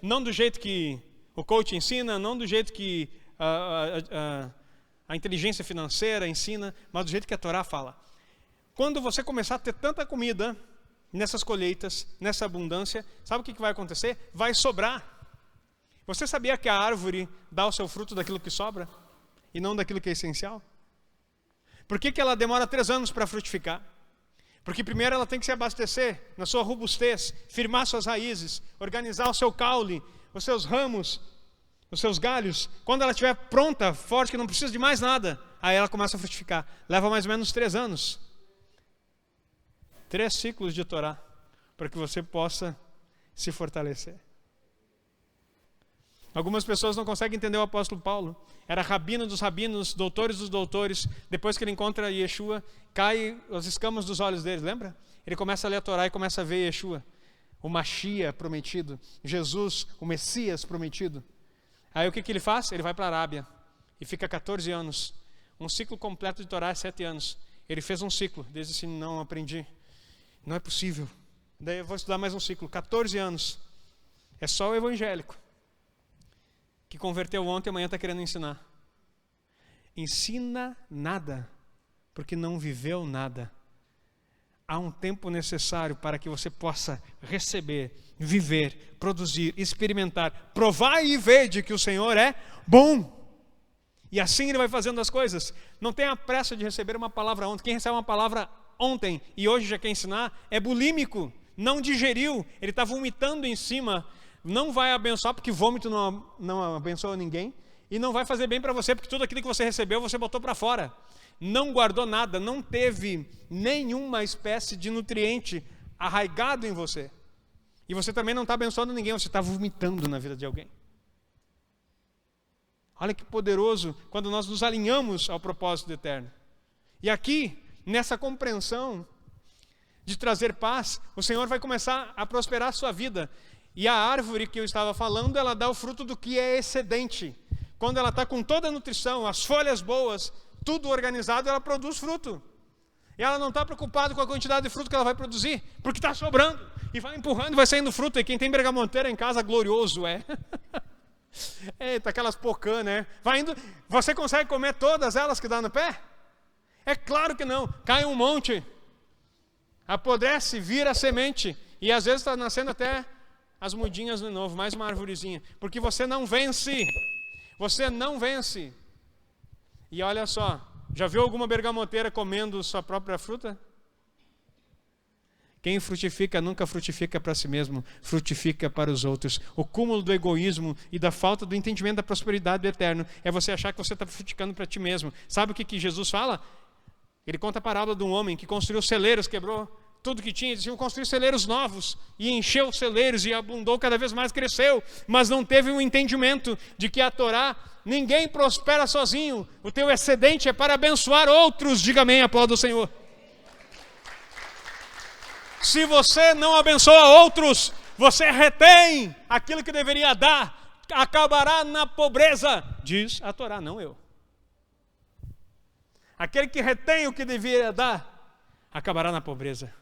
Não do jeito que o coach ensina, não do jeito que a inteligência financeira ensina, mas do jeito que a Torá fala. Quando você começar a ter tanta comida nessas colheitas, nessa abundância, sabe o que vai acontecer? Vai sobrar. Você sabia que a árvore dá o seu fruto daquilo que sobra e não daquilo que é essencial? Por que ela demora 3 anos para frutificar? Porque primeiro ela tem que se abastecer na sua robustez, firmar suas raízes, organizar o seu caule, os seus ramos, os seus galhos. Quando ela estiver pronta, forte, que não precisa de mais nada, aí ela começa a frutificar. Leva mais ou menos 3 anos. 3 ciclos de Torá, para que você possa se fortalecer. Algumas pessoas não conseguem entender o apóstolo Paulo. Era rabino dos rabinos, doutores dos doutores. Depois que ele encontra Yeshua, cai as escamas dos olhos dele, lembra? Ele começa a ler a Torá e começa a ver Yeshua, o Mashiach prometido, Jesus, o Messias prometido. Aí o que ele faz? Ele vai para a Arábia e fica 14 anos. Um ciclo completo de Torá é 7 anos. Ele fez um ciclo, desde assim, não aprendi. Não é possível. Daí eu vou estudar mais um ciclo, 14 anos. É só o evangélico que converteu ontem e amanhã está querendo ensinar. ensina nada, porque não viveu nada. Há um tempo necessário para que você possa receber, viver, produzir, experimentar, provar e ver de que o Senhor é bom. E assim Ele vai fazendo as coisas. Não tenha pressa de receber uma palavra ontem. Quem recebe uma palavra ontem e hoje já quer ensinar é bulímico, não digeriu, ele está vomitando em cima. Não vai abençoar porque vômito não abençoa ninguém. E não vai fazer bem para você porque tudo aquilo que você recebeu você botou para fora. Não guardou nada, não teve nenhuma espécie de nutriente arraigado em você. E você também não está abençoando ninguém, você está vomitando na vida de alguém. Olha que poderoso quando nós nos alinhamos ao propósito eterno. E aqui, nessa compreensão de trazer paz, o Senhor vai começar a prosperar a sua vida. E a árvore que eu estava falando, ela dá o fruto do que é excedente. Quando ela está com toda a nutrição, as folhas boas, tudo organizado, ela produz fruto. E ela não está preocupada com a quantidade de fruto que ela vai produzir, porque está sobrando. E vai empurrando e vai saindo fruto. E quem tem bergamonteira em casa, glorioso é. Eita, aquelas pocã, né? Vai indo, você consegue comer todas elas que dá no pé? É claro que não. Cai um monte, apodrece, vira semente. E às vezes está nascendo até as mudinhas de novo, mais uma arvorezinha. Porque você não vence. Você não vence. E olha só, já viu alguma bergamoteira comendo sua própria fruta? Quem frutifica nunca frutifica para si mesmo, frutifica para os outros. O cúmulo do egoísmo e da falta do entendimento da prosperidade do eterno é você achar que você está frutificando para ti mesmo. Sabe o que Jesus fala? Ele conta a parábola de um homem que construiu celeiros, quebrou tudo que tinha, dizia, construir celeiros novos, e encheu os celeiros e abundou, cada vez mais cresceu, mas não teve um entendimento de que a Torá, ninguém prospera sozinho, o teu excedente é para abençoar outros. Diga amém, aplauda o Senhor. Se você não abençoa outros, você retém aquilo que deveria dar, acabará na pobreza, diz a Torá, não eu. Aquele que retém o que deveria dar, acabará na pobreza.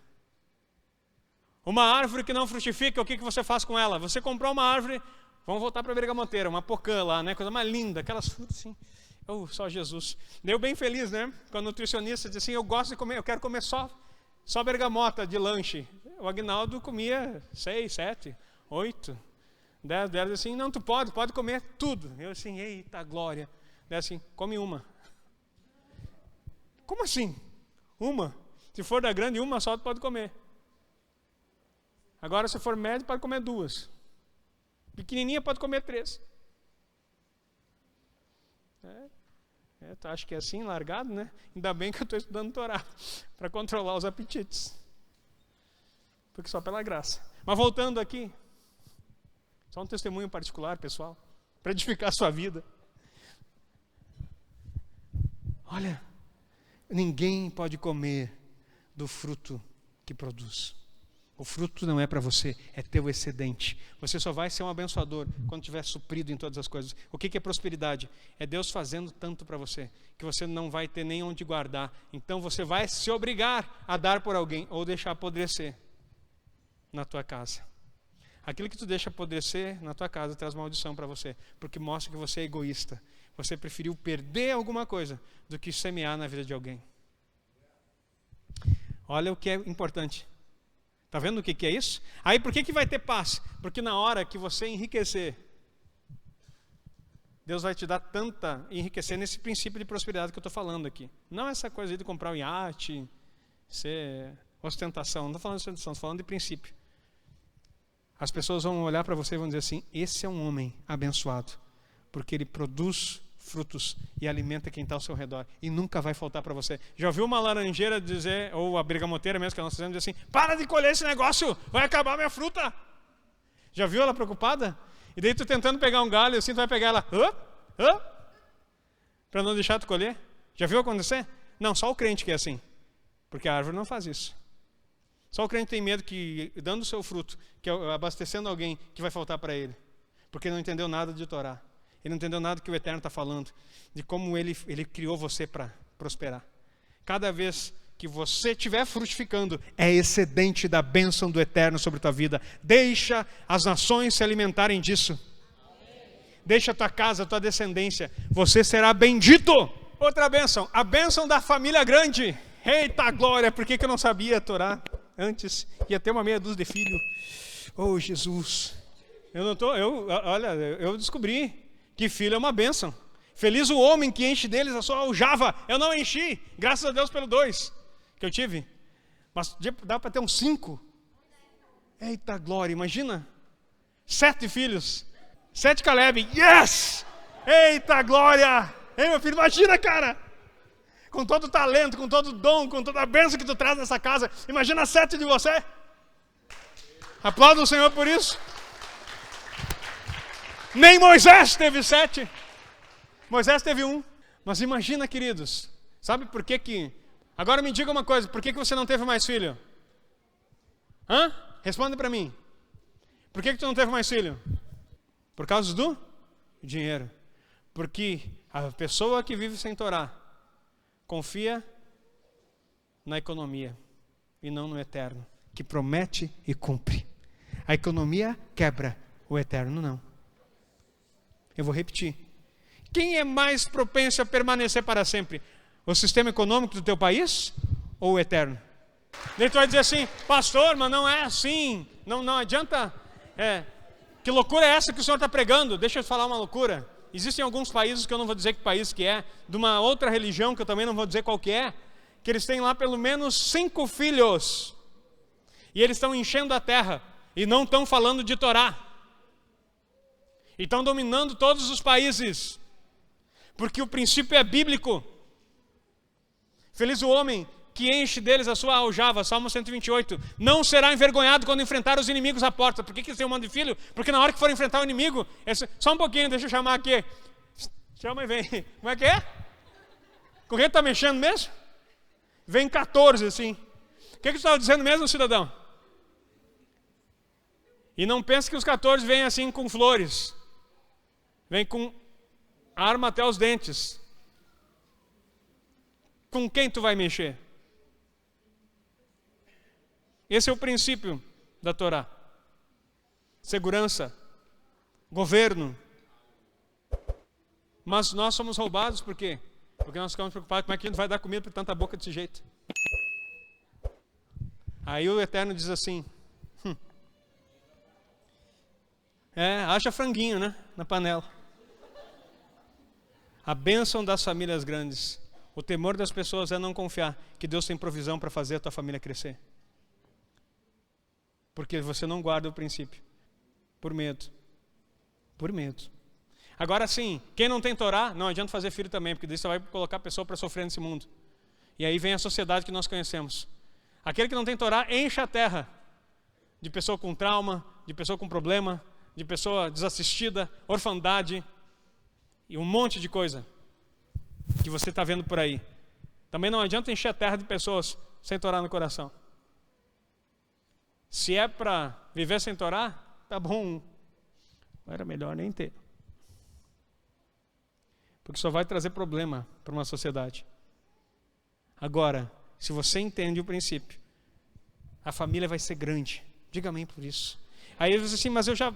Uma árvore que não frutifica, o que você faz com ela? Você comprou uma árvore, vamos voltar para a bergamoteira, uma pocã lá, né? Coisa mais linda, aquelas frutas assim. Oh, só Jesus. Deu bem feliz, né? Quando o nutricionista disse assim, eu gosto de comer, eu quero comer só bergamota de lanche. O Aguinaldo comia 6, 7, 8, 10, 10, assim, não, tu pode comer tudo. Eu assim, eita glória. Daí assim, come uma. Como assim? Uma? Se for da grande, uma só tu pode comer. Agora, se for médio, pode comer 2. Pequenininha pode comer 3. Acho que é assim, largado, né? Ainda bem que eu estou estudando Torá para controlar os apetites. Porque só pela graça. Mas voltando aqui, só um testemunho particular, pessoal, para edificar a sua vida. Olha, ninguém pode comer do fruto que produz. O fruto não é para você, é teu excedente. Você só vai ser um abençoador quando tiver suprido em todas as coisas. O que é prosperidade? É Deus fazendo tanto para você, que você não vai ter nem onde guardar. Então você vai se obrigar a dar por alguém, ou deixar apodrecer na tua casa. Aquilo que tu deixa apodrecer na tua casa traz maldição para você, porque mostra que você é egoísta. Você preferiu perder alguma coisa do que semear na vida de alguém. Olha o que é importante. Está vendo o que é isso? Aí por que vai ter paz? Porque na hora que você enriquecer, Deus vai te dar enriquecer nesse princípio de prosperidade que eu estou falando aqui. Não essa coisa de comprar um iate, ser ostentação. Não estou falando de ostentação, estou falando de princípio. As pessoas vão olhar para você e vão dizer assim, esse é um homem abençoado, porque ele produz frutos e alimenta quem está ao seu redor e nunca vai faltar para você. Já ouviu uma laranjeira dizer, ou a bergamoteira mesmo que nós fizemos, dizer assim, para de colher esse negócio, vai acabar minha fruta. Já viu ela preocupada? E daí tu tentando pegar um galho assim, tu vai pegar ela para não deixar tu colher. Já viu acontecer? Não, só o crente que é assim, porque a árvore não faz isso. Só o crente tem medo que, dando o seu fruto, que é abastecendo alguém, que vai faltar para ele, porque não entendeu nada de Torá. Ele não entendeu nada que o Eterno está falando, de como ele criou você para prosperar. Cada vez que você estiver frutificando, é excedente da bênção do Eterno sobre a tua vida. Deixa as nações se alimentarem disso. Deixa a tua casa, a tua descendência. Você será bendito. outra bênção, a bênção da família grande. Eita glória, por que eu não sabia a Torá antes? Ia ter uma meia dúzia de filhos. Oh, Jesus. Eu descobri que filho é uma bênção. Feliz o homem que enche deles a sua aljava. Eu não enchi, graças a Deus pelo 2 que eu tive. Mas dá para ter uns 5. Eita glória, imagina. 7 filhos. 7 Caleb. Yes! Eita glória! Ei, meu filho, imagina, cara. Com todo o talento, com todo o dom, com toda a bênção que tu traz nessa casa. Imagina 7 de você. Aplauda o Senhor por isso. Nem Moisés teve 7. Moisés teve 1. Mas imagina, queridos. Sabe por que que... Agora me diga uma coisa. Por que que você não teve mais filho? Hã? Responde para mim. Por que que tu não teve mais filho? Por causa do dinheiro. Porque a pessoa que vive sem Torá confia na economia e não no eterno, que promete e cumpre. A economia quebra, o eterno não. Eu vou repetir. Quem é mais propenso a permanecer para sempre? O sistema econômico do teu país ou o eterno? Daí tu vai dizer assim, pastor, mas não é assim. Não adianta. Que loucura é essa que o senhor está pregando? Deixa eu te falar uma loucura. Existem alguns países, que eu não vou dizer que país que é, de uma outra religião, que eu também não vou dizer qual que é, que eles têm lá pelo menos 5 filhos. E eles estão enchendo a terra. E não estão falando de Torá. E estão dominando todos os países. Porque o princípio é bíblico. Feliz o homem que enche deles a sua aljava, Salmo 128. Não será envergonhado quando enfrentar os inimigos à porta. Por que eles têm um monte de filho? Porque na hora que for enfrentar o inimigo, só um pouquinho, deixa eu chamar aqui. Chama e vem. Como é que é? Com quem está mexendo mesmo? Vem 14 assim. O que você estava dizendo mesmo, cidadão? E não pense que os 14 vêm assim com flores. Vem com arma até os dentes. Com quem tu vai mexer? Esse é o princípio da Torá. Segurança, governo. Mas nós somos roubados por quê? Porque nós ficamos preocupados como é que a gente vai dar comida para tanta boca desse jeito. Aí o Eterno diz assim, acha franguinho, né? Na panela. A bênção das famílias grandes. O temor das pessoas é não confiar que Deus tem provisão para fazer a tua família crescer. Porque você não guarda o princípio. Por medo. Por medo. Agora sim, quem não tem Torá, não adianta fazer filho também, porque daí você vai colocar a pessoa para sofrer nesse mundo. E aí vem a sociedade que nós conhecemos. Aquele que não tem Torá, enche a terra de pessoa com trauma, de pessoa com problema, de pessoa desassistida, orfandade e um monte de coisa que você está vendo por aí. Também não adianta encher a terra de pessoas sem Torá no coração. Se é para viver sem Torá, tá bom. Era melhor nem ter. Porque só vai trazer problema para uma sociedade. Agora, se você entende o princípio, a família vai ser grande. Diga amém por isso. Aí ele diz assim, mas eu já,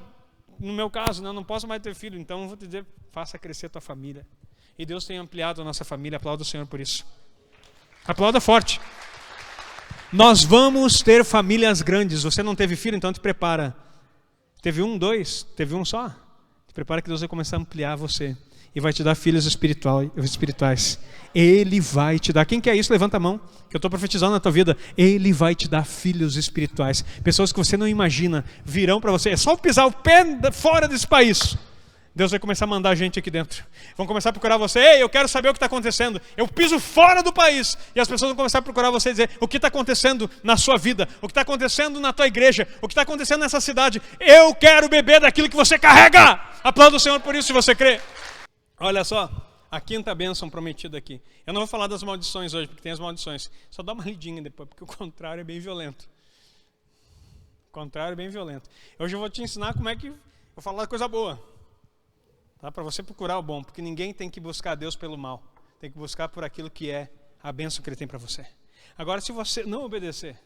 no meu caso, não posso mais ter filho, então eu vou te dizer, faça crescer a tua família. E Deus tem ampliado a nossa família, aplauda o Senhor por isso. Aplauda forte. Nós vamos ter famílias grandes. Você não teve filho, então te prepara. Teve 1, 2, teve 1 só? Te prepara que Deus vai começar a ampliar você. E vai te dar filhos espirituais. Ele vai te dar. Quem quer isso? Levanta a mão. Que eu estou profetizando na tua vida. Ele vai te dar filhos espirituais. Pessoas que você não imagina virão para você. É só pisar o pé fora desse país. Deus vai começar a mandar gente aqui dentro. Vão começar a procurar você. Ei, eu quero saber o que está acontecendo. Eu piso fora do país. E as pessoas vão começar a procurar você e dizer o que está acontecendo na sua vida. O que está acontecendo na tua igreja. O que está acontecendo nessa cidade. Eu quero beber daquilo que você carrega. Aplauda o Senhor por isso se você crê. Olha só, a quinta bênção prometida aqui. Eu não vou falar das maldições hoje, porque tem as maldições. Só dá uma lidinha depois, porque o contrário é bem violento. O contrário é bem violento. Hoje eu vou te ensinar como é que... Vou falar coisa boa. Tá? Para você procurar o bom, porque ninguém tem que buscar Deus pelo mal. Tem que buscar por aquilo que é a bênção que Ele tem para você. Agora, se você não obedecer,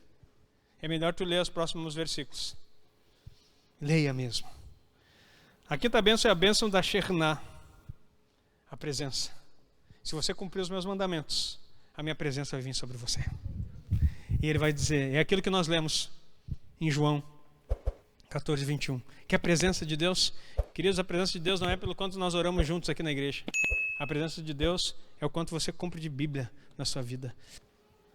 é melhor tu ler os próximos versículos. Leia mesmo. A quinta bênção é a bênção da Shekhinah. A presença. se você cumprir os meus mandamentos, a minha presença vai vir sobre você. E ele vai dizer, é aquilo que nós lemos em João 14, 21, que a presença de Deus, queridos, a presença de Deus não é pelo quanto nós oramos juntos aqui na igreja. A presença de Deus é o quanto você cumpre de Bíblia na sua vida.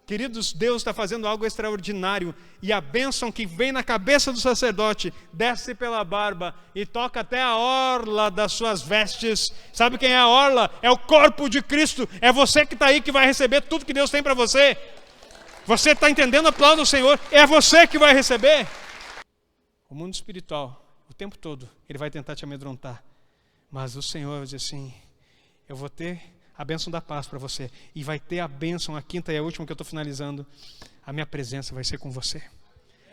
Queridos, Deus está fazendo algo extraordinário, e a bênção que vem na cabeça do sacerdote desce pela barba e toca até a orla das suas vestes. Sabe quem é a orla? É o corpo de Cristo. É você que está aí que vai receber tudo que Deus tem para você. Você está entendendo a plano do Senhor? É você que vai receber. O mundo espiritual, o tempo todo, ele vai tentar te amedrontar. Mas o Senhor vai dizer assim, eu vou ter a bênção da paz para você. E vai ter a bênção, a quinta e a última que eu estou finalizando. A minha presença vai ser com você.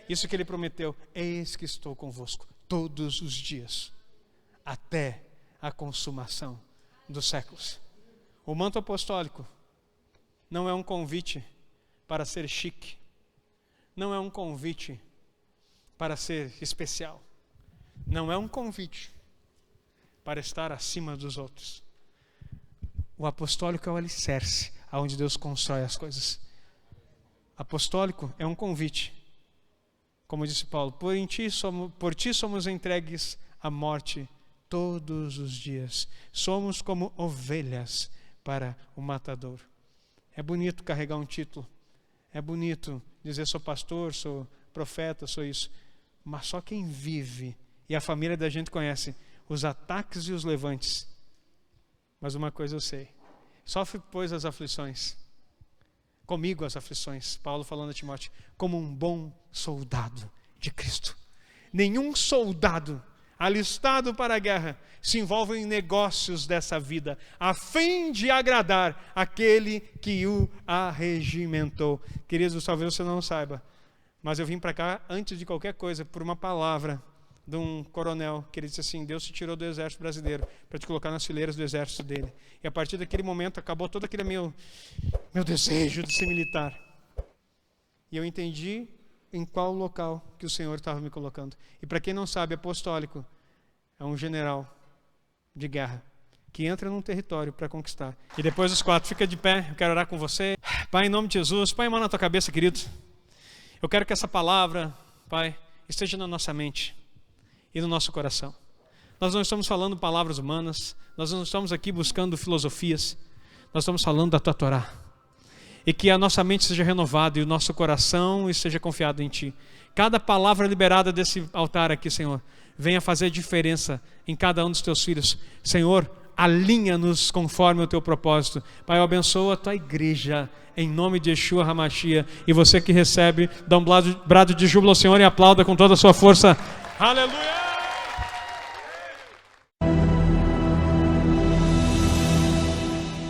Isso que ele prometeu. Eis que estou convosco todos os dias, até a consumação dos séculos. O manto apostólico não é um convite para ser chique. Não é um convite para ser especial. Não é um convite para estar acima dos outros. O apostólico é o alicerce, aonde Deus constrói as coisas. Apostólico é um convite. Como disse Paulo, por ti somos entregues à morte todos os dias. Somos como ovelhas para o matador. É bonito carregar um título. É bonito dizer sou pastor, sou profeta, sou isso. Mas só quem vive, e a família da gente conhece, os ataques e os levantes. Mas uma coisa eu sei, sofre, pois, as aflições, comigo as aflições, Paulo falando a Timóteo, como um bom soldado de Cristo. Nenhum soldado alistado para a guerra se envolve em negócios dessa vida, a fim de agradar aquele que o arregimentou. Queridos, talvez você não saiba, mas eu vim para cá, antes de qualquer coisa, por uma palavra de um coronel, que ele disse assim, Deus te tirou do exército brasileiro para te colocar nas fileiras do exército dele. E a partir daquele momento acabou todo aquele meu desejo de ser militar. E eu entendi em qual local que o Senhor estava me colocando. E para quem não sabe, apostólico é um general de guerra que entra num território para conquistar. E depois os quatro, fica de pé, eu quero orar com você. Pai, em nome de Jesus, põe a mão na tua cabeça, querido. Eu quero que essa palavra, Pai, esteja na nossa mente e no nosso coração. Nós não estamos falando palavras humanas, nós não estamos aqui buscando filosofias, nós estamos falando da tua Torá. E que a nossa mente seja renovada e o nosso coração esteja confiado em Ti. Cada palavra liberada desse altar aqui, Senhor, venha fazer diferença em cada um dos Teus filhos. Senhor, alinha-nos conforme o Teu propósito. Pai, eu abençoo a Tua igreja, em nome de Yeshua HaMashiach. E você que recebe, dá um brado de júbilo ao Senhor e aplauda com toda a sua força. Aleluia!